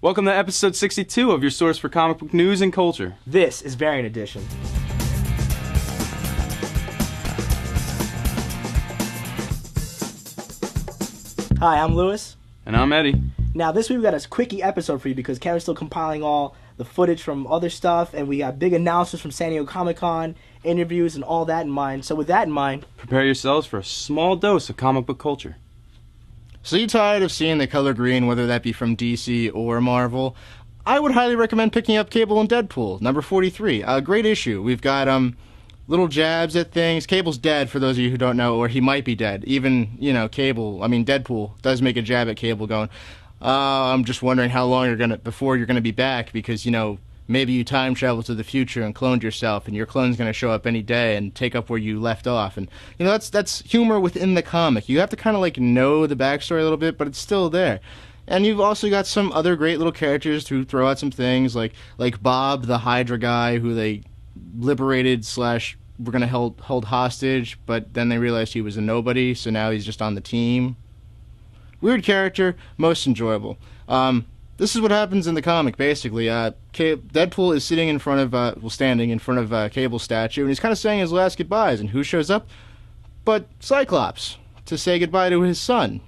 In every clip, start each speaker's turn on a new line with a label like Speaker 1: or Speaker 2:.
Speaker 1: Welcome to episode 62 of your source for comic book news and culture.
Speaker 2: This is Variant Edition. Hi, I'm Lewis.
Speaker 1: And I'm Eddie.
Speaker 2: Now, this week we got a quickie episode for you because Kevin's still compiling all the footage from other stuff, and we got big announcements from San Diego Comic-Con, interviews, and all that in mind. So with that in mind,
Speaker 1: prepare yourselves for a small dose of comic book culture.
Speaker 3: So you tired of seeing the color green, whether that be from DC or Marvel? I would highly recommend picking up Cable and Deadpool, number 43. A great issue. We've got little jabs at things. Cable's dead, for those of you who don't know, or he might be dead. Even, Deadpool does make a jab at Cable going, I'm just wondering how long before you're gonna be back, because, maybe you time travel to the future and cloned yourself, and your clone's gonna show up any day and take up where you left off. And, that's humor within the comic. You have to kind of, know the backstory a little bit, but it's still there. And you've also got some other great little characters to throw out some things, like Bob, the Hydra guy, who they liberated / were going to hold hostage, but then they realized he was a nobody, so now he's just on the team. Weird character, most enjoyable. This is what happens in the comic, basically. Deadpool is standing in front of Cable's statue, and he's kind of saying his last goodbyes, and who shows up? But Cyclops, to say goodbye to his son.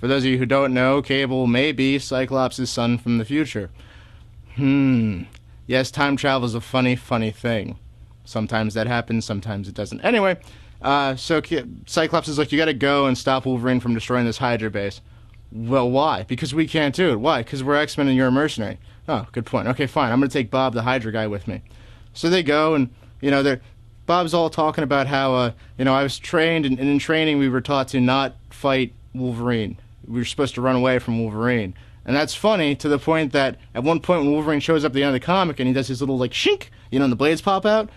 Speaker 3: For those of you who don't know, Cable may be Cyclops' son from the future. Yes, time travel is a funny, funny thing. Sometimes that happens, sometimes it doesn't. Anyway, so Cyclops is like, you gotta go and stop Wolverine from destroying this Hydra base. Well, why? Because we can't do it. Why? Because we're X-Men and you're a mercenary. Oh, good point. Okay, fine. I'm gonna take Bob, the Hydra guy, with me. So they go, and, Bob's all talking about how, I was trained, and in training we were taught to not fight Wolverine. We were supposed to run away from Wolverine. And that's funny to the point that at one point when Wolverine shows up at the end of the comic and he does his little shink, and the blades pop out,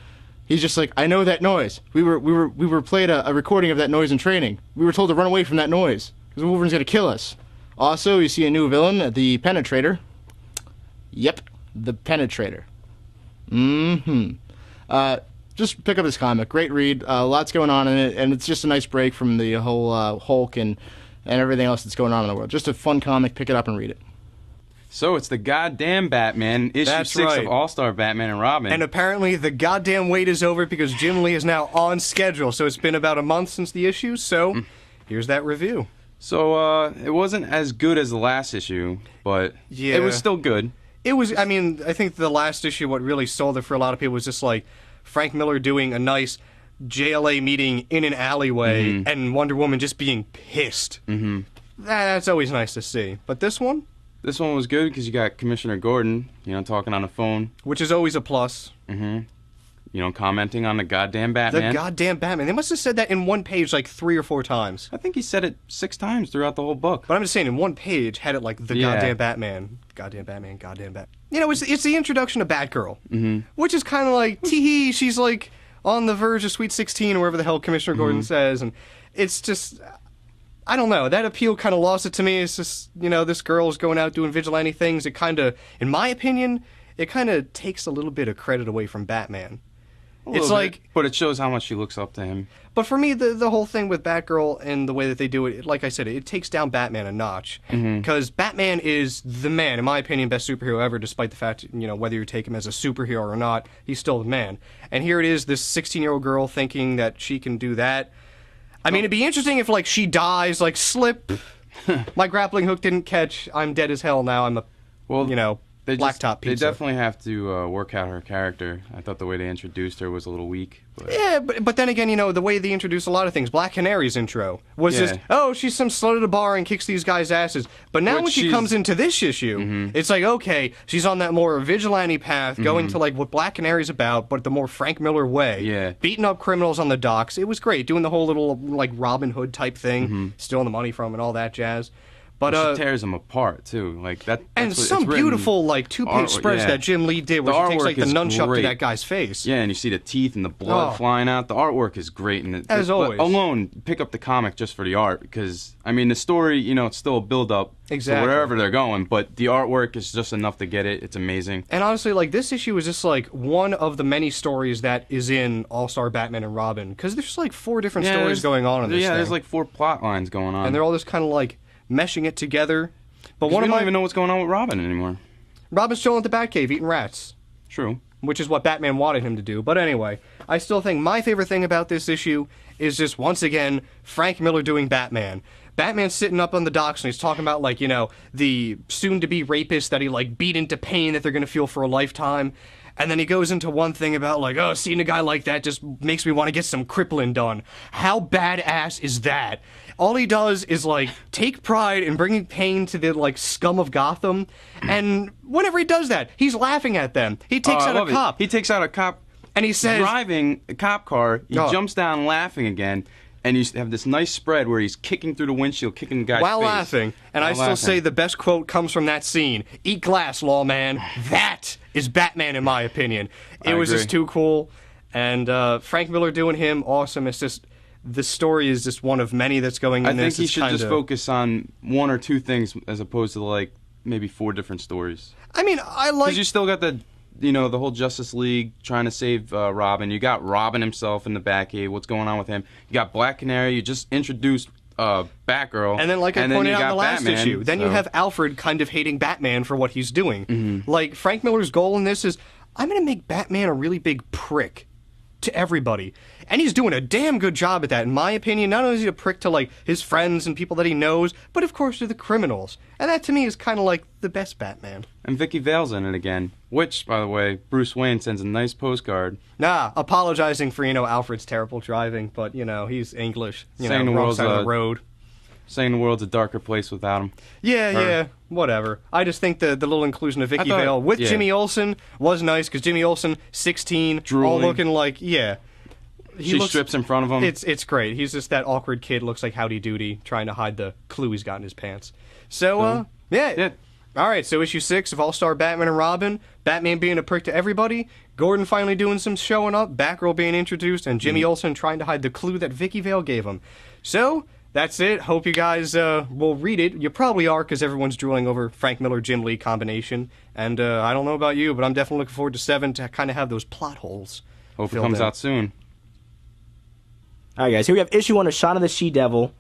Speaker 3: he's just like, I know that noise. We were played a recording of that noise in training. We were told to run away from that noise because Wolverine's gonna kill us. Also, you see a new villain, the Penetrator. Yep, the Penetrator. Just pick up this comic. Great read. Lots going on in it, and it's just a nice break from the whole Hulk and everything else that's going on in the world. Just a fun comic. Pick it up and read it.
Speaker 1: So it's the goddamn Batman, issue
Speaker 4: That's
Speaker 1: 6
Speaker 4: right.
Speaker 1: of All-Star Batman and Robin.
Speaker 4: And apparently the goddamn wait is over because Jim Lee is now on schedule. So it's been about a month since the issue, so here's that review.
Speaker 1: So it wasn't as good as the last issue, but it was still good.
Speaker 4: It was, I think the last issue, what really sold it for a lot of people was just Frank Miller doing a nice JLA meeting in an alleyway and Wonder Woman just being pissed. That's always nice to see. But this one?
Speaker 1: This one was good because you got Commissioner Gordon, talking on the phone.
Speaker 4: Which is always a plus.
Speaker 1: Commenting on the goddamn Batman.
Speaker 4: The goddamn Batman. They must have said that in one page 3 or 4 times.
Speaker 1: I think he said it 6 times throughout the whole book.
Speaker 4: But I'm just saying, in one page, had it goddamn Batman. Goddamn Batman, goddamn Batman. It's the introduction of Batgirl. Which is kind of tee-hee, she's on the verge of Sweet 16 or wherever the hell Commissioner Gordon says. And it's just, I don't know, that appeal kind of lost it to me. It's just, this girl is going out doing vigilante things. It kind of, in my opinion, it kind of takes a little bit of credit away from Batman. It's
Speaker 1: but it shows how much she looks up to him.
Speaker 4: But for me, the whole thing with Batgirl and the way that they do it, like I said, it takes down Batman a notch. Because Batman is the man, in my opinion, best superhero ever, despite the fact, whether you take him as a superhero or not, he's still the man. And here it is, this 16-year-old girl thinking that she can do that. It'd be interesting if, she dies, slip, my grappling hook didn't catch, I'm dead as hell now, I'm a, blacktop pizza.
Speaker 1: They definitely have to work out her character. I thought the way they introduced her was a little weak. But...
Speaker 4: Yeah, but then again, the way they introduce a lot of things. Black Canary's intro was just, she's some slut at a bar and kicks these guys' asses. But now when she comes into this issue, it's okay, she's on that more vigilante path, going to what Black Canary's about, but the more Frank Miller way.
Speaker 1: Yeah.
Speaker 4: Beating up criminals on the docks. It was great, doing the whole little Robin Hood type thing, stealing the money from and all that jazz. But
Speaker 1: she tears them apart too, that's
Speaker 4: and some beautiful two-page spreads that Jim Lee did, where she takes the nunchuck to that guy's face.
Speaker 1: Yeah, and you see the teeth and the blood flying out. The artwork is great, and
Speaker 4: as always.
Speaker 1: Alone, pick up the comic just for the art because the story, it's still a build-up to wherever they're going, but the artwork is just enough to get it. It's amazing.
Speaker 4: And honestly, this issue is just one of the many stories that is in All-Star Batman and Robin, because there's 4 different stories going on in this thing.
Speaker 1: There's 4 plot lines going on,
Speaker 4: and they're all just kind of meshing it together. But
Speaker 1: we don't even know what's going on with Robin anymore.
Speaker 4: Robin's chilling at the Batcave eating rats.
Speaker 1: True.
Speaker 4: Which is what Batman wanted him to do. But anyway, I still think my favorite thing about this issue is just, once again, Frank Miller doing Batman. Batman's sitting up on the docks and he's talking about, like, you know, the soon-to-be rapist that he, like, beat into pain that they're going to feel for a lifetime. And then he goes into one thing about, like, oh, seeing a guy like that just makes me want to get some crippling done. How badass is that? All he does is, like, take pride in bringing pain to the, like, scum of Gotham. And whenever he does that, he's laughing at them. He takes out a cop.
Speaker 1: He takes out a cop.
Speaker 4: And he says...
Speaker 1: driving a cop car. He jumps down laughing again. And you have this nice spread where he's kicking through the windshield, kicking the guy's
Speaker 4: while
Speaker 1: face.
Speaker 4: Laughing. And I still say the best quote comes from that scene. Eat glass, lawman. That is Batman, in my opinion. It was just too cool. And Frank Miller doing him, awesome. It's just, the story is just one of many that's going in this.
Speaker 1: I think he should just focus on one or two things as opposed to, like, maybe 4 different stories.
Speaker 4: I mean, I like...
Speaker 1: Because you still got the... You know, the whole Justice League trying to save Robin. You got Robin himself in the Batcave. What's going on with him? You got Black Canary. You just introduced Batgirl.
Speaker 4: And then, like I pointed out in the last
Speaker 1: Batman,
Speaker 4: issue, then you have Alfred kind of hating Batman for what he's doing. Mm-hmm. Like, Frank Miller's goal in this is, I'm going to make Batman a really big prick to everybody. And he's doing a damn good job at that, in my opinion. Not only is he a prick to, like, his friends and people that he knows, but, of course, to the criminals. And that, to me, is kind of like the best Batman.
Speaker 1: And Vicky Vale's in it again. Which, by the way, Bruce Wayne sends a nice postcard.
Speaker 4: Apologizing for, Alfred's terrible driving, but, he's English.
Speaker 1: Saying the
Speaker 4: wrong side of the road.
Speaker 1: Saying the world's a darker place without him.
Speaker 4: Yeah, whatever. I just think the little inclusion of Vicky Vale with Jimmy Olsen was nice, because Jimmy Olsen, 16,
Speaker 1: drooling.
Speaker 4: All looking like,
Speaker 1: She strips in front of him.
Speaker 4: It's great. He's just that awkward kid, looks like Howdy Doody, trying to hide the clue he's got in his pants. So, yeah. All right, so issue 6 of All-Star Batman and Robin, Batman being a prick to everybody, Gordon finally doing some showing up, Batgirl being introduced, and Jimmy Olsen trying to hide the clue that Vicky Vale gave him. So, that's it. Hope you guys will read it. You probably are, because everyone's drooling over Frank Miller-Jim Lee combination. And I don't know about you, but I'm definitely looking forward to 7 to kind of have those plot holes.
Speaker 1: Hope it comes out soon.
Speaker 2: All right, guys. Here we have issue 1 of Shanna the She-Devil.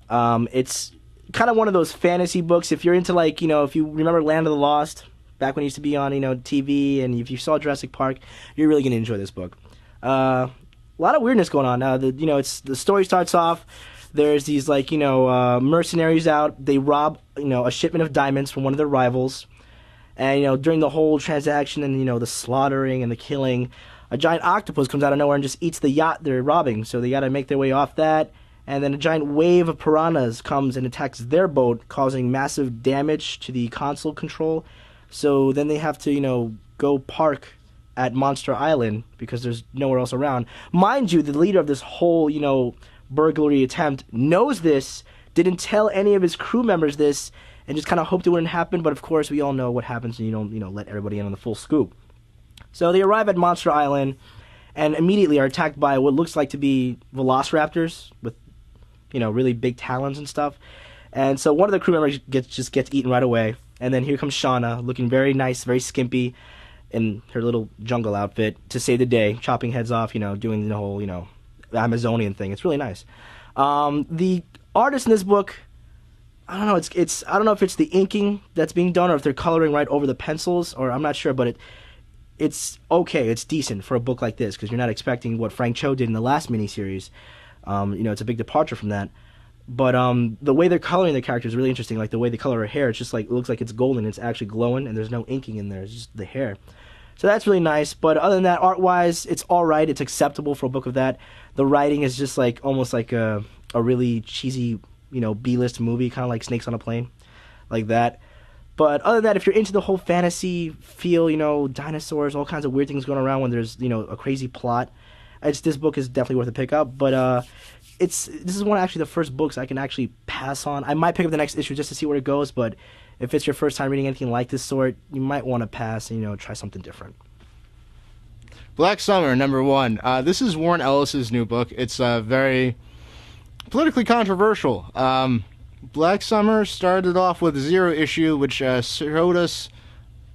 Speaker 2: It's kind of one of those fantasy books. If you're into, like, if you remember Land of the Lost, back when it used to be on, TV, and if you saw Jurassic Park, you're really going to enjoy this book. A lot of weirdness going on. The story starts off, there's these, like, mercenaries out. They rob, a shipment of diamonds from one of their rivals. And, during the whole transaction and, the slaughtering and the killing, a giant octopus comes out of nowhere and just eats the yacht they're robbing. So they got to make their way off that. And then a giant wave of piranhas comes and attacks their boat, causing massive damage to the console control. So then they have to, go park at Monster Island because there's nowhere else around. Mind you, the leader of this whole, burglary attempt knows this, didn't tell any of his crew members this, and just kind of hoped it wouldn't happen. But of course, we all know what happens when you don't, let everybody in on the full scoop. So they arrive at Monster Island and immediately are attacked by what looks like to be velociraptors with, really big talons and stuff. And so one of the crew members gets eaten right away. And then here comes Shanna, looking very nice, very skimpy, in her little jungle outfit to save the day, chopping heads off, doing the whole, Amazonian thing. It's really nice. The artist in this book, I don't know. I don't know if it's the inking that's being done or if they're coloring right over the pencils, or I'm not sure, but it's okay. It's decent for a book like this because you're not expecting what Frank Cho did in the last miniseries. It's a big departure from that. But the way they're coloring the character is really interesting. Like the way they color her hair, it's just like it looks like it's golden. It's actually glowing, and there's no inking in there. It's just the hair. So that's really nice. But other than that, art-wise, it's all right. It's acceptable for a book of that. The writing is just like almost like a really cheesy, B-list movie, kind of like Snakes on a Plane, like that. But other than that, if you're into the whole fantasy feel, dinosaurs, all kinds of weird things going around when there's, a crazy plot, this book is definitely worth a pick up. But this is one of actually the first books I can actually pass on. I might pick up the next issue just to see where it goes, but if it's your first time reading anything like this sort, you might want to pass and, try something different.
Speaker 3: Black Summer, number 1. This is Warren Ellis's new book. It's very politically controversial. Black Summer started off with 0 issue, which showed us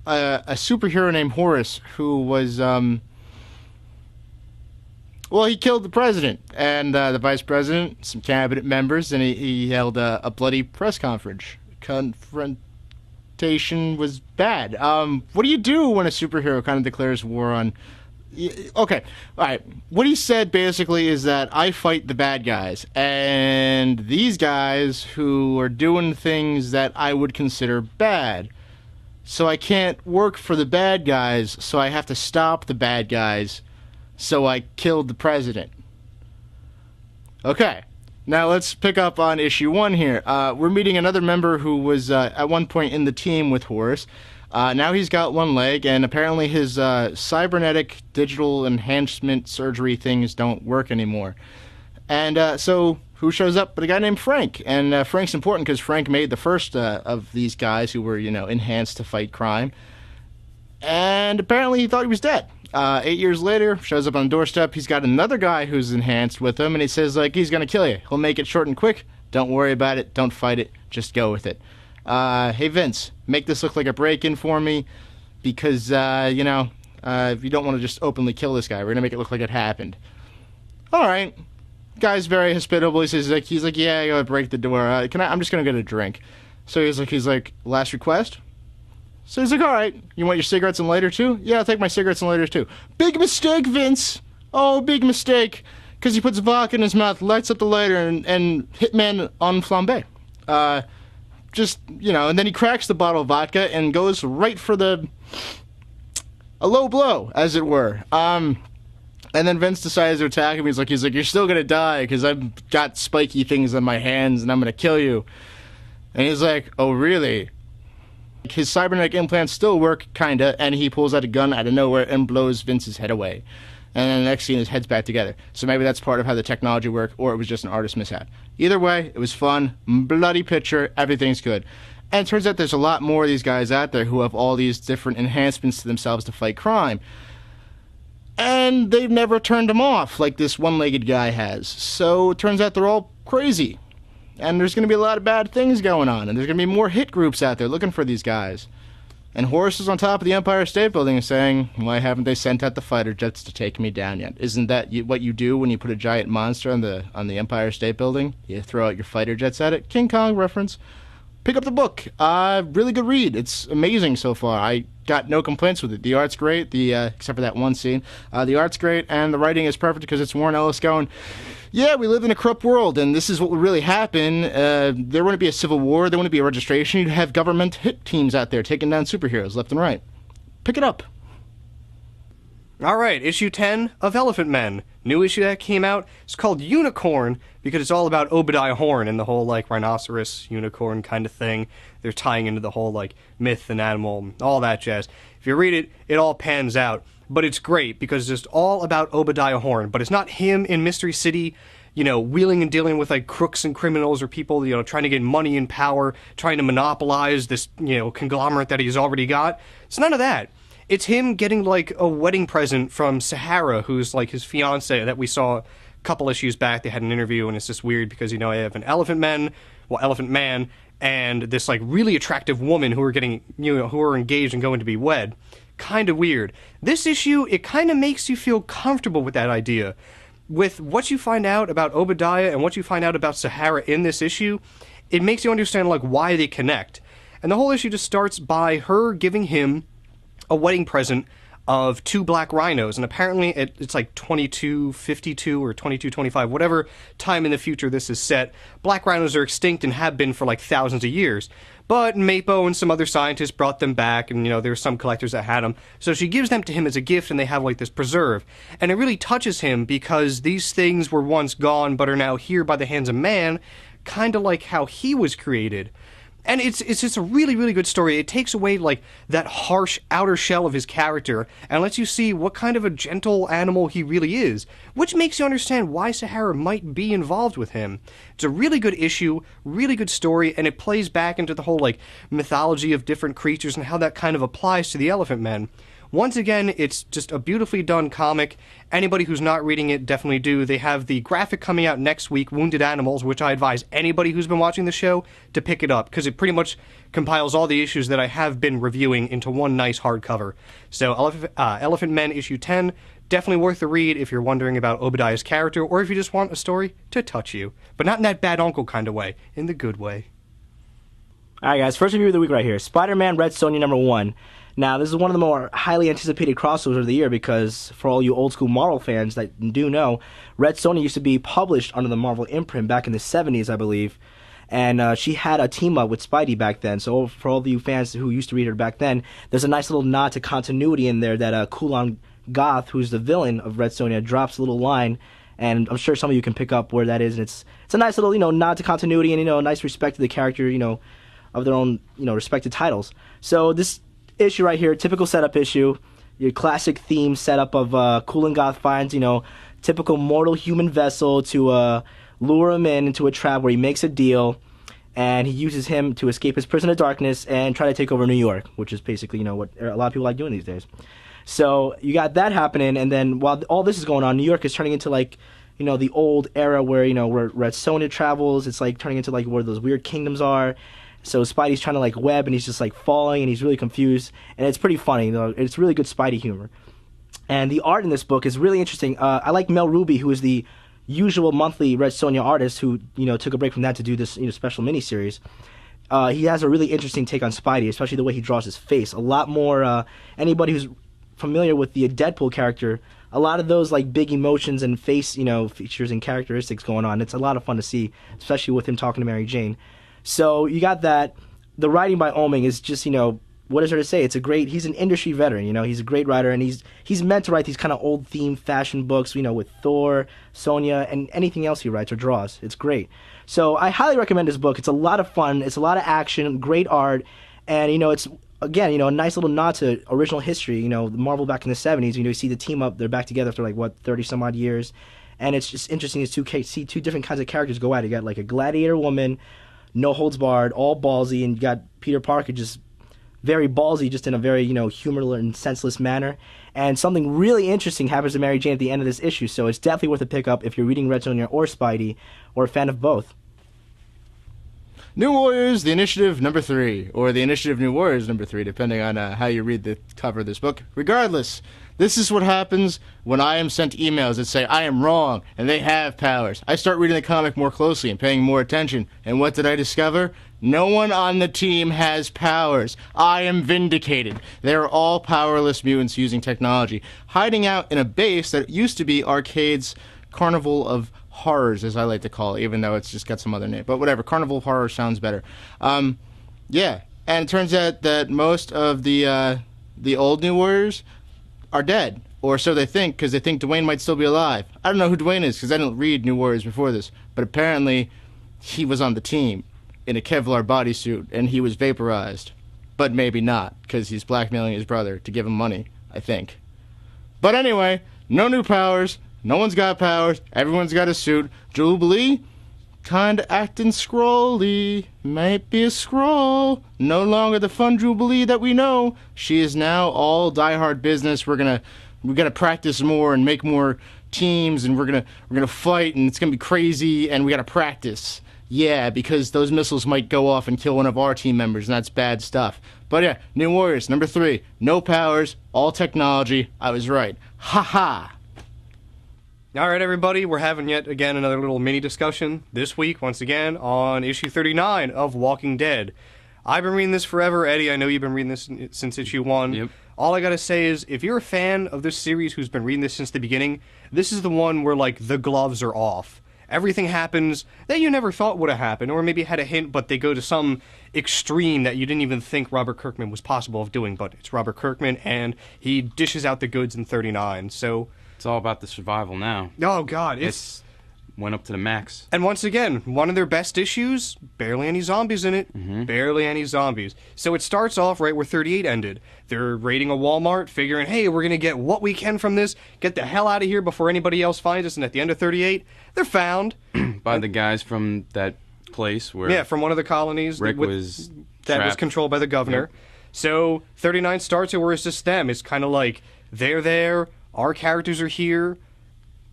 Speaker 3: a superhero named Horace who was... he killed the president and the vice president, some cabinet members, and he held a bloody press conference. interpretation was bad. What do you do when a superhero kind of declares war on... Okay, all right. What he said basically is that I fight the bad guys, and these guys who are doing things that I would consider bad. So I can't work for the bad guys, so I have to stop the bad guys, so I killed the president. Okay, now let's pick up on issue 1 here. We're meeting another member who was at one point in the team with Horus. Now he's got one leg, and apparently his cybernetic digital enhancement surgery things don't work anymore. And so who shows up but a guy named Frank? And Frank's important because Frank made the first of these guys who were, enhanced to fight crime. And apparently he thought he was dead. 8 years later, shows up on the doorstep. He's got another guy who's enhanced with him, and he says, he's going to kill you. He'll make it short and quick. Don't worry about it. Don't fight it. Just go with it. Hey, Vince, make this look like a break-in for me because, if you don't want to just openly kill this guy, we're going to make it look like it happened. All right. Guy's very hospitable. He's like, yeah, I gotta break the door. I'm just going to get a drink. So he's like, last request? So he's like, all right, you want your cigarettes and lighter too? Yeah, I'll take my cigarettes and lighters too. Big mistake, Vince. Oh, big mistake. Because he puts vodka in his mouth, lights up the lighter, and Hitman on flambe. And then he cracks the bottle of vodka and goes right for a low blow, as it were. And then Vince decides to attack him. He's like, you're still gonna die because I've got spiky things on my hands and I'm gonna kill you. And he's like, oh really? His cybernetic implants still work, kinda, and he pulls out a gun out of nowhere and blows Vince's head away. And then the next scene, his head's back together. So maybe that's part of how the technology worked, or it was just an artist mishap. Either way, it was fun, bloody picture, everything's good. And it turns out there's a lot more of these guys out there who have all these different enhancements to themselves to fight crime. And they've never turned them off, like this one-legged guy has. So it turns out they're all crazy. And there's going to be a lot of bad things going on, and there's going to be more hit groups out there looking for these guys. And Horus is on top of the Empire State Building saying, why haven't they sent out the fighter jets to take me down yet? Isn't that what you do when you put a giant monster on the Empire State Building? You throw out your fighter jets at it? King Kong reference. Pick up the book. Really good read. It's amazing so far. I got no complaints with it. The art's great, except for that one scene. The art's great, and the writing is perfect because it's Warren Ellis going, yeah, we live in a corrupt world, and this is what would really happen. There wouldn't be a civil war. There wouldn't be a registration. You'd have government hit teams out there taking down superheroes left and right. Pick it up.
Speaker 4: All right, issue 10 of Elephantmen. New issue that came out. It's called Unicorn because it's all about Obadiah Horn and the whole, rhinoceros, unicorn kind of thing. They're tying into the whole, myth and animal, all that jazz. If you read it, it all pans out. But it's great because it's just all about Obadiah Horn. But it's not him in Mystery City, wheeling and dealing with, crooks and criminals or people, trying to get money and power, trying to monopolize this, conglomerate that he's already got. It's none of that. It's him getting, a wedding present from Sahara, who's, his fiancée that we saw a couple issues back. They had an interview, and it's just weird because, I have an elephant man, and this, really attractive woman who are getting, who are engaged and going to be wed. Kind of weird. This issue, it kind of makes you feel comfortable with that idea. With what you find out about Obadiah and what you find out about Sahara in this issue, it makes you understand, why they connect. And the whole issue just starts by her giving him a wedding present of 2 black rhinos, and apparently it's 2252 or 2225, whatever time in the future this is set. Black rhinos are extinct and have been for thousands of years. But Mapo and some other scientists brought them back, and there's some collectors that had them. So she gives them to him as a gift, and they have this preserve. And it really touches him because these things were once gone but are now here by the hands of man, kind of like how he was created. And it's just a really, really good story. It takes away, that harsh outer shell of his character and lets you see what kind of a gentle animal he really is, which makes you understand why Sahara might be involved with him. It's a really good issue, really good story, and it plays back into the whole, mythology of different creatures and how that kind of applies to the Elephantmen. Once again, it's just a beautifully done comic. Anybody who's not reading it, definitely do. They have the graphic coming out next week, Wounded Animals, which I advise anybody who's been watching the show to pick it up, because it pretty much compiles all the issues that I have been reviewing into one nice hardcover. So, Elephantmen issue 10, definitely worth the read if you're wondering about Obadiah's character, or if you just want a story to touch you. But not in that bad uncle kind of way, in the good way.
Speaker 2: All right, guys. First review of the week right here. Spider-Man Red Sonja #1. Now, this is one of the more highly anticipated crossovers of the year because for all you old-school Marvel fans that do know, Red Sonja used to be published under the Marvel imprint back in the 70s, I believe. And she had a team-up with Spidey back then. So for all of you fans who used to read her back then, there's a nice little nod to continuity in there that Kulan Goth, who's the villain of Red Sonja, drops a little line. And I'm sure some of you can pick up where that is. And it's a nice little, nod to continuity and, a nice respect to the character, of their own, respected titles. So this issue right here, typical setup issue, your classic theme setup of Kulan Goth finds, typical mortal human vessel to lure him into a trap where he makes a deal, and he uses him to escape his prison of darkness and try to take over New York, which is basically, what a lot of people like doing these days. So you got that happening, and then while all this is going on, New York is turning into the old era where, where Red Sonja travels. It's turning into where those weird kingdoms are. So Spidey's trying to web, and he's just falling, and he's really confused, and it's pretty funny. It's really good Spidey humor. And the art in this book is really interesting. I like Mel Ruby, who is the usual monthly Red Sonja artist who, took a break from that to do this, special miniseries. He has a really interesting take on Spidey, especially the way he draws his face. A lot more, anybody who's familiar with the Deadpool character, a lot of those big emotions and face, features and characteristics going on. It's a lot of fun to see, especially with him talking to Mary Jane. So you got that. The writing by Oming is just, what is there to say? He's an industry veteran, he's a great writer, and he's meant to write these kind of old theme fashion books, with Thor, Sonja, and anything else he writes or draws. It's great. So I highly recommend this book. It's a lot of fun. It's a lot of action, great art, and, it's, again, a nice little nod to original history, Marvel back in the 70s, you see the team up, they're back together after 30-some-odd years, and it's just interesting to see two different kinds of characters go at it. You got a gladiator woman, no holds barred, all ballsy, and you got Peter Parker just very ballsy, just in a very, humorless and senseless manner. And something really interesting happens to Mary Jane at the end of this issue, so it's definitely worth a pickup if you're reading Red Sonja or Spidey, or a fan of both.
Speaker 3: New Warriors, the Initiative #3, or the Initiative New Warriors #3, depending on how you read the cover of this book. Regardless, this is what happens when I am sent emails that say I am wrong and they have powers. I start reading the comic more closely and paying more attention, and what did I discover? No one on the team has powers. I am vindicated. They are all powerless mutants using technology, hiding out in a base that used to be Arcade's Carnival of Horrors, as I like to call it, even though it's just got some other name. But whatever, Carnival of Horror sounds better. Yeah, and it turns out that most of the old New Warriors are dead, or so they think, because they think Dwayne might still be alive. I don't know who Dwayne is, because I didn't read New Warriors before this, but apparently he was on the team in a Kevlar bodysuit, and he was vaporized. But maybe not, because he's blackmailing his brother to give him money, I think. But anyway, no new powers. No one's got powers. Everyone's got a suit. Jubilee, kinda acting scrolly. Might be a scroll. No longer the fun Jubilee that we know. She is now all diehard business. We're gonna practice more and make more teams, and we're gonna fight, and it's gonna be crazy, and we gotta practice. Yeah, because those missiles might go off and kill one of our team members, and that's bad stuff. But yeah, New Warriors #3. No powers, all technology. I was right. Ha ha.
Speaker 4: All right, everybody, we're having yet again another little mini discussion this week, once again, on issue 39 of Walking Dead. I've been reading this forever. Eddie, I know you've been reading this since issue 1.
Speaker 1: Yep.
Speaker 4: All I gotta say is, if you're a fan of this series who's been reading this since the beginning, this is the one where, the gloves are off. Everything happens that you never thought would have happened, or maybe had a hint, but they go to some extreme that you didn't even think Robert Kirkman was possible of doing. But it's Robert Kirkman, and he dishes out the goods in 39, so...
Speaker 1: It's all about the survival now.
Speaker 4: Oh, God, it's
Speaker 1: went up to the max.
Speaker 4: And once again, one of their best issues, barely any zombies in it. Mm-hmm. Barely any zombies. So it starts off right where 38 ended. They're raiding a Walmart, figuring, hey, we're going to get what we can from this, get the hell out of here before anybody else finds us. And at the end of 38, they're found.
Speaker 1: By the guys from that place where...
Speaker 4: Yeah, from one of the colonies.
Speaker 1: Rick was
Speaker 4: that
Speaker 1: trapped.
Speaker 4: was controlled by the governor. Yep. So 39 starts where it's just them. It's kind of like, they're there, our characters are here.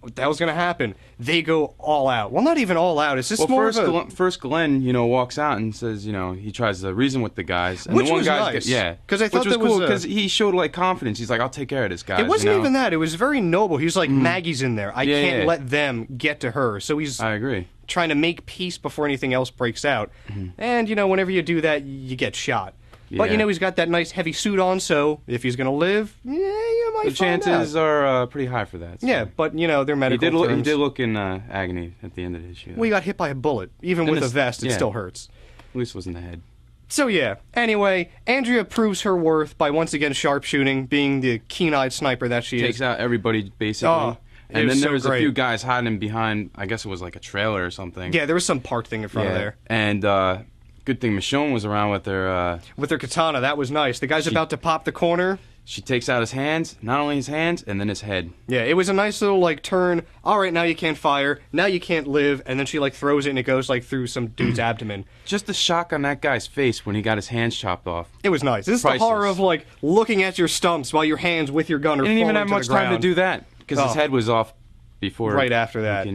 Speaker 4: what the hell's going to happen? They go all out. Well, not even all out. It's just more
Speaker 1: first Glenn, walks out and says, he tries to reason with the guys. And
Speaker 4: which
Speaker 1: the one
Speaker 4: was
Speaker 1: guy,
Speaker 4: nice.
Speaker 1: yeah.
Speaker 4: Because I thought
Speaker 1: which was
Speaker 4: that
Speaker 1: cool, because he showed, like, confidence. He's like, I'll take care of this guy.
Speaker 4: It wasn't even that. It was very noble. He was like, Maggie's in there. I can't let them get to her. So
Speaker 1: I agree.
Speaker 4: Trying to make peace before anything else breaks out. And, whenever you do that, you get shot. But, he's got that nice heavy suit on, so if he's going to live, you might
Speaker 1: the chances are pretty high for that. So.
Speaker 4: Yeah, but, they're medical
Speaker 1: He did look in agony at the end of the issue.
Speaker 4: Well, he got hit by a bullet. Even with a vest, it still hurts.
Speaker 1: At least it was in the head.
Speaker 4: So, yeah. Anyway, Andrea proves her worth by once again sharpshooting, being the keen-eyed sniper that she is.
Speaker 1: Takes out everybody, basically.
Speaker 4: Oh,
Speaker 1: and then there was
Speaker 4: great.
Speaker 1: a few guys hiding behind, I guess it was like a trailer or something.
Speaker 4: Yeah, there was some parked thing in front of there.
Speaker 1: And, good thing Michonne was around with her...
Speaker 4: with her katana, that was nice. The guy's about to pop the corner.
Speaker 1: She takes out his hands, not only his hands, and then his head.
Speaker 4: Yeah, it was a nice little, like, turn. All right, now you can't fire. Now you can't live. And then she, like, throws it, and it goes, like, through some dude's abdomen.
Speaker 1: Just the shock on that guy's face when he got his hands chopped off.
Speaker 4: It was nice. This is the horror of, like, looking at your stumps while your hands with your gun are falling to the ground.
Speaker 1: He didn't even have much time to do that, because his head was off before...
Speaker 4: Right after that.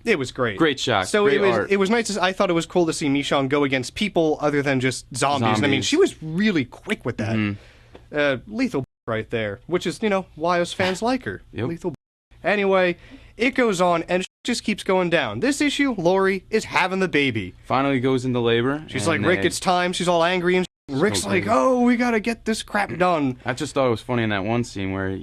Speaker 4: It was great.
Speaker 1: Great shot.
Speaker 4: So
Speaker 1: great art.
Speaker 4: It was nice. I thought it was cool to see Michonne go against people other than just zombies. And I mean, she was really quick with that. Lethal right there, which is, why us fans like her.
Speaker 1: Yep.
Speaker 4: Lethal. Anyway, it goes on and just keeps going down. This issue, Lori is having the baby.
Speaker 1: Finally goes into labor.
Speaker 4: She's like, Rick, it's time. She's all angry and Rick's like, oh, we gotta get this crap done.
Speaker 1: I just thought it was funny in that one scene where,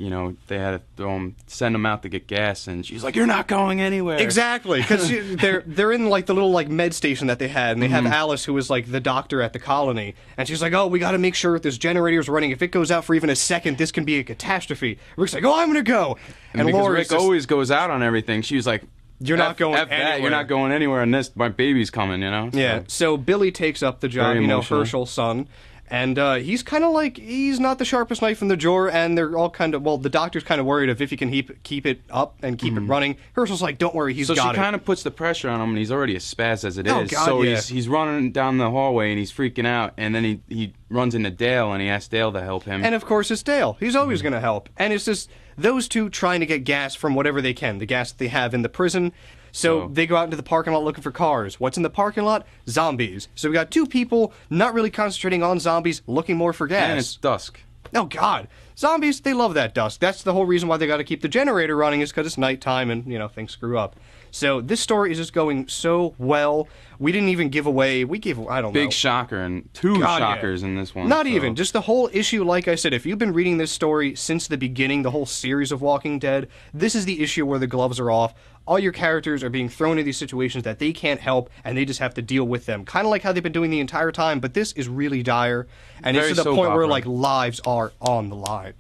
Speaker 1: they had to send him out to get gas, and she's like, you're not going anywhere.
Speaker 4: Exactly, because they're in, like, the little, like, med station that they had, and they have Alice, who was, like, the doctor at the colony, and she's like, oh, we gotta make sure this generator's running. If it goes out for even a second, this can be a catastrophe. Rick's like, oh, I'm gonna go.
Speaker 1: And because Rick always goes out on everything, she was like,
Speaker 4: you're not going anywhere.
Speaker 1: That. You're not going anywhere on this. My baby's coming,
Speaker 4: Yeah, so Billy takes up the job, Herschel's son. And he's kind of like, he's not the sharpest knife in the drawer, and they're all kind of, the doctor's kind of worried if he can keep it up and keep it running. Herschel's like, don't worry, he's got it.
Speaker 1: So she kind of puts the pressure on him, and he's already a spaz as it is.
Speaker 4: Oh, God,
Speaker 1: so
Speaker 4: yeah.
Speaker 1: he's running down the hallway, and he's freaking out, and then he runs into Dale, and he asks Dale to help him.
Speaker 4: And of course it's Dale. He's always going to help. And it's just those two trying to get gas from whatever they can, the gas that they have in the prison. So they go out into the parking lot looking for cars. What's in the parking lot? Zombies. So we got two people not really concentrating on zombies, looking more for gas.
Speaker 1: And it's dusk.
Speaker 4: Oh, God. Zombies, they love that dusk. That's the whole reason why they got to keep the generator running, is because it's nighttime and, things screw up. So this story is just going so well. We didn't even give away, I don't know.
Speaker 1: Big shocker, and two shockers in this one.
Speaker 4: Not even. Just the whole issue, like I said, if you've been reading this story since the beginning, the whole series of Walking Dead, this is the issue where the gloves are off. All your characters are being thrown into these situations that they can't help, and they just have to deal with them. Kind of like how they've been doing the entire time, but this is really dire. And it's to the point where, like, lives are on the line.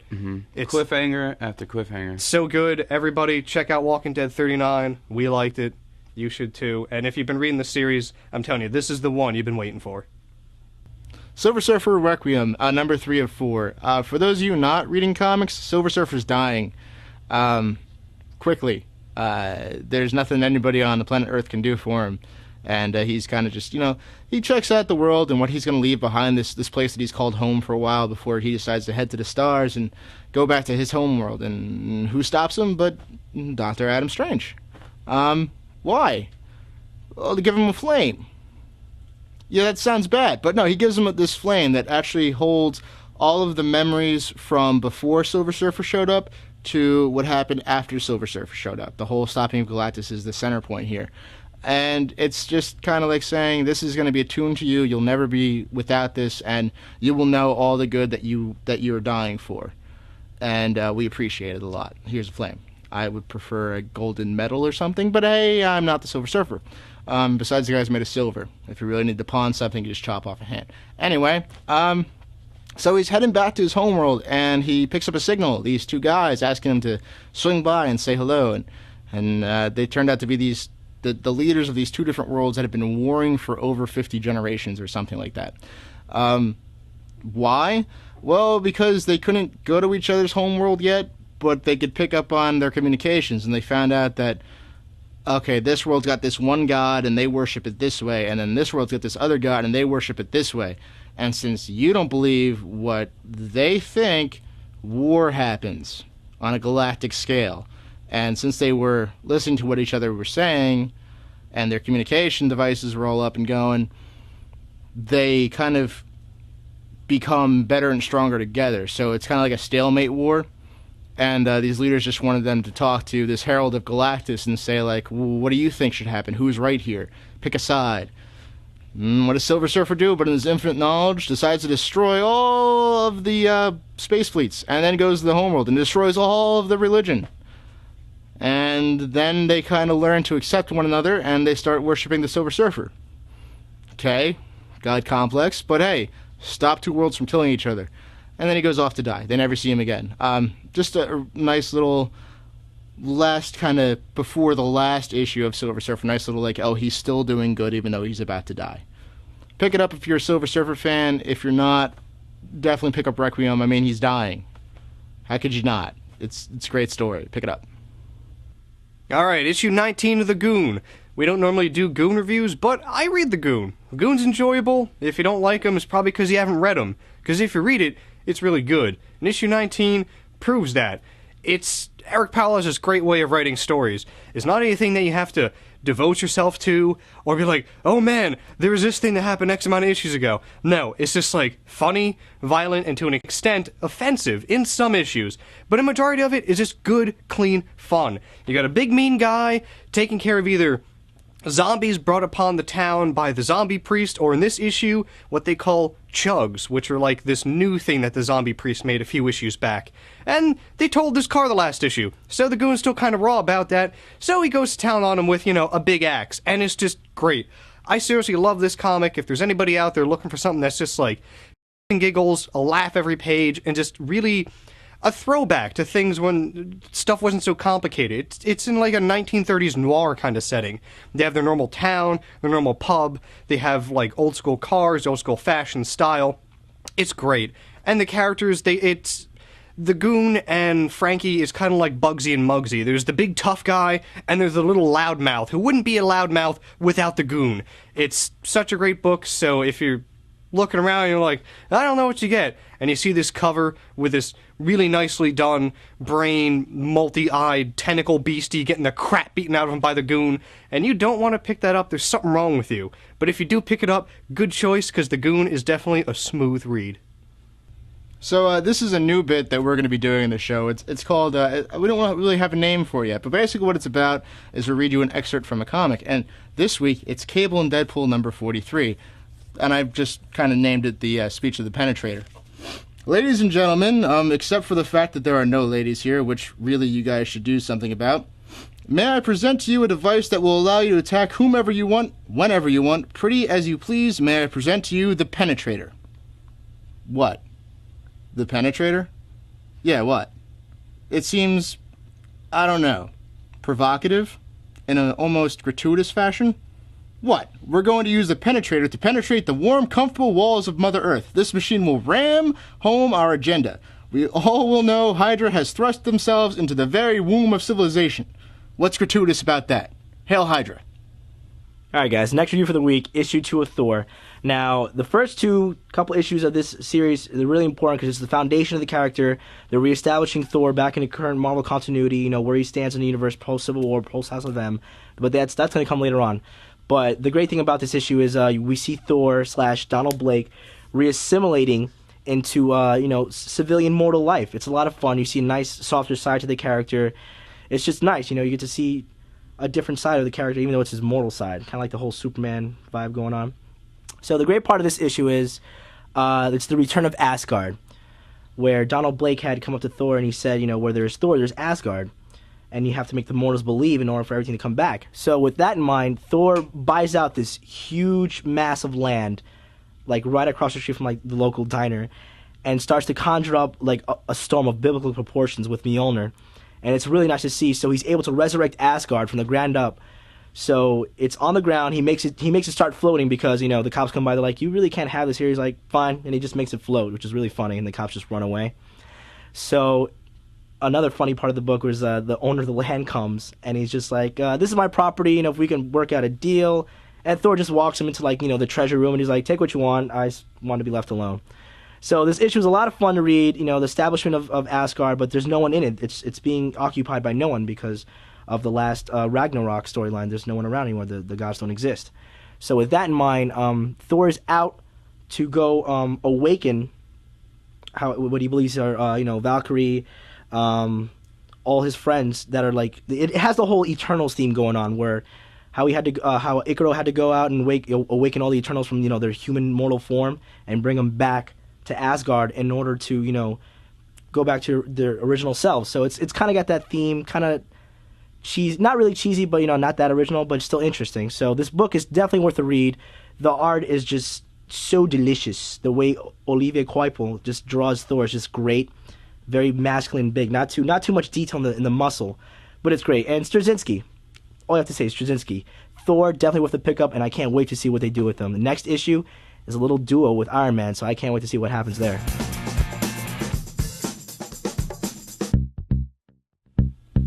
Speaker 4: It's
Speaker 1: cliffhanger after cliffhanger.
Speaker 4: So good. Everybody, check out Walking Dead 39. We liked it. You should too. And if you've been reading the series, I'm telling you, this is the one you've been waiting for.
Speaker 3: Silver Surfer Requiem, number 3 of 4. For those of you not reading comics, Silver Surfer's dying. Quickly. There's nothing anybody on the planet Earth can do for him. And he's kind of just, he checks out the world and what he's going to leave behind, this place that he's called home for a while before he decides to head to the stars and go back to his home world. And who stops him but Dr. Adam Strange? Why? Well, to give him a flame. Yeah, that sounds bad, but no, he gives him this flame that actually holds all of the memories from before Silver Surfer showed up to what happened after Silver Surfer showed up. The whole stopping of Galactus is the center point here. And it's just kind of like saying, this is going to be attuned to you, you'll never be without this, and you will know all the good that you are dying for. And we appreciate it a lot. Here's a flame. I would prefer a golden medal or something, but hey, I'm not the Silver Surfer. Besides, the guy's made of silver. If you really need to pawn something, you just chop off a hand. Anyway, so he's heading back to his homeworld, and he picks up a signal. These two guys asking him to swing by and say hello, and they turned out to be the leaders of these two different worlds that have been warring for over 50 generations or something like that. Why? Well, because they couldn't go to each other's homeworld yet, but they could pick up on their communications, and they found out that, okay, this world's got this one god, and they worship it this way, and then this world's got this other god, and they worship it this way. And since you don't believe what they think, war happens on a galactic scale. And since they were listening to what each other were saying, and their communication devices were all up and going, they kind of become better and stronger together. So it's kind of like a stalemate war. And these leaders just wanted them to talk to this Herald of Galactus and say, like, what do you think should happen? Who's right here? Pick a side. What does Silver Surfer do? But in his infinite knowledge, decides to destroy all of the space fleets, and then goes to the homeworld and destroys all of the religion. And then they kind of learn to accept one another, and they start worshiping the Silver Surfer. Okay, God complex, but hey, stop two worlds from killing each other. And then he goes off to die. They never see him again. Just a nice little last kind of before the last issue of Silver Surfer. Nice little like, oh, he's still doing good even though he's about to die. Pick it up if you're a Silver Surfer fan. If you're not, definitely pick up Requiem. I mean, he's dying. How could you not? It's a great story. Pick it up.
Speaker 4: All right, issue 19 of the Goon. We don't normally do Goon reviews, but I read the Goon. Goon's enjoyable. If you don't like him, it's probably because you haven't read him. Because if you read it, it's really good. And issue 19 proves that. It's Eric Powell has this great way of writing stories. It's not anything that you have to devote yourself to or be like, oh man, there was this thing that happened X amount of issues ago. No, it's just like funny, violent, and to an extent offensive in some issues. But a majority of it is just good, clean fun. You got a big mean guy taking care of either zombies brought upon the town by the zombie priest, or in this issue, what they call chugs, which are like this new thing that the zombie priest made a few issues back. And they told this car the last issue, so the Goon's still kind of raw about that, so he goes to town on him with, a big axe, and it's just great. I seriously love this comic. If there's anybody out there looking for something that's just like giggles, a laugh every page, and just really a throwback to things when stuff wasn't so complicated. It's in like a 1930s noir kind of setting. They have their normal town, their normal pub, they have like old school cars, old school fashion style. It's great. And the characters, the Goon and Frankie is kind of like Bugsy and Muggsy. There's the big tough guy, and there's the little loudmouth, who wouldn't be a loudmouth without the Goon. It's such a great book, so if you're looking around and you're like, I don't know what you get, and you see this cover with this really nicely done brain, multi-eyed, tentacle beastie getting the crap beaten out of him by the Goon, and you don't want to pick that up, there's something wrong with you. But if you do pick it up, good choice, because the Goon is definitely a smooth read.
Speaker 3: So this is a new bit that we're going to be doing in the show. It's called, we don't really have a name for it yet, but basically what it's about is we'll read you an excerpt from a comic, and this week it's Cable and Deadpool number 43. And I've just kind of named it the Speech of the Penetrator. Ladies and gentlemen, except for the fact that there are no ladies here, which really you guys should do something about, may I present to you a device that will allow you to attack whomever you want, whenever you want, pretty as you please. May I present to you the Penetrator. What? The Penetrator? Yeah, what? It seems, I don't know, provocative in an almost gratuitous fashion. What? We're going to use the Penetrator to penetrate the warm, comfortable walls of Mother Earth. This machine will ram home our agenda. We all will know Hydra has thrust themselves into the very womb of civilization. What's gratuitous about that? Hail Hydra.
Speaker 2: Alright guys, next review for the week, issue 2 of Thor. Now, the first couple issues of this series, they're really important because it's the foundation of the character. They're reestablishing Thor back in the current Marvel continuity, where he stands in the universe post-Civil War, post-House of M. But that's going to come later on. But the great thing about this issue is we see Thor / Donald Blake reassimilating into civilian mortal life. It's a lot of fun. You see a nice, softer side to the character. It's just nice. You get to see a different side of the character, even though it's his mortal side. Kind of like the whole Superman vibe going on. So the great part of this issue is it's the return of Asgard, where Donald Blake had come up to Thor and he said, where there's Thor, there's Asgard. And you have to make the mortals believe in order for everything to come back. So with that in mind, Thor buys out this huge mass of land, like right across the street from like the local diner, and starts to conjure up like a storm of biblical proportions with Mjolnir. And it's really nice to see. So he's able to resurrect Asgard from the ground up. So it's on the ground. He makes it start floating because the cops come by. They're like, "You really can't have this here." He's like, "Fine," and he just makes it float, which is really funny. And the cops just run away. So another funny part of the book was the owner of the land comes, and he's just like, this is my property, if we can work out a deal. And Thor just walks him into, the treasure room, and he's like, take what you want, I just want to be left alone. So this issue is a lot of fun to read. You know, the establishment of Asgard, but there's no one in it. It's being occupied by no one because of the last Ragnarok storyline. There's no one around anymore. The gods don't exist. So with that in mind, Thor is out to go awaken what he believes are Valkyrie, all his friends that are like. It has the whole Eternals theme going on where. How Icaro had to go out and awaken all the Eternals from their human mortal form and bring them back to Asgard in order to go back to their original selves. So it's kind of got that theme, kind of cheesy, not really cheesy, but not that original, but still interesting. So this book is definitely worth a read. The art is just so delicious. The way Olivier Coipel just draws Thor is just great, very masculine, big, not too much detail in the muscle, but it's great. And Straczynski. All I have to say is Straczynski. Thor, definitely worth a pickup, and I can't wait to see what they do with them. The next issue is a little duo with Iron Man, so I can't wait to see what happens there.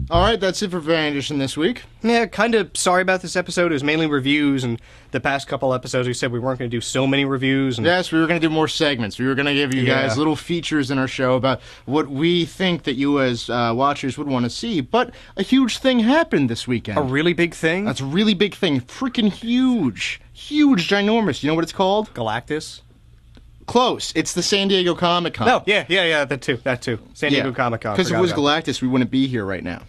Speaker 3: All right, that's it for Variant Edition this week.
Speaker 4: Yeah, kind of sorry about this episode. It was mainly reviews, and the past couple episodes we said we weren't going to do so many reviews. And
Speaker 3: yes, we were going to do more segments. We were going to give you guys little features in our show about what we think that you as watchers would want to see. But a huge thing happened this weekend.
Speaker 4: A really big thing?
Speaker 3: That's a really big thing. Freaking huge. Huge, ginormous. You know what it's called?
Speaker 4: Galactus?
Speaker 3: Close. It's the San Diego Comic-Con.
Speaker 4: No, yeah, that too. San Diego Comic-Con.
Speaker 3: Because if it was Galactus, we wouldn't be here right now.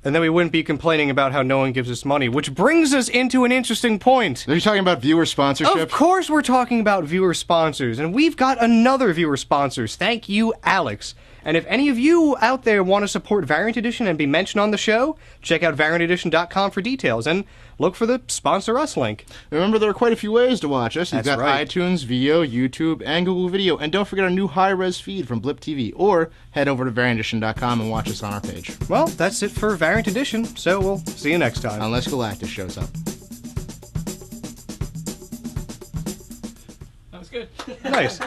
Speaker 4: And then we wouldn't be complaining about how no one gives us money, which brings us into an interesting point.
Speaker 3: Are you talking about viewer sponsorship?
Speaker 4: Of course we're talking about viewer sponsors, and we've got another viewer sponsors. Thank you, Alex. And if any of you out there want to support Variant Edition and be mentioned on the show, check out variantedition.com for details, and look for the Sponsor Us link.
Speaker 3: Remember, there are quite a few ways to watch us. You've
Speaker 4: That's
Speaker 3: got
Speaker 4: right.
Speaker 3: iTunes, Vio, YouTube, and Google Video. And don't forget our new high-res feed from Blip TV, or head over to variantedition.com and watch us on our page.
Speaker 4: Well, that's it for Variant Edition, so we'll see you next time.
Speaker 3: Unless Galactus shows up.
Speaker 1: That was good.
Speaker 4: Nice.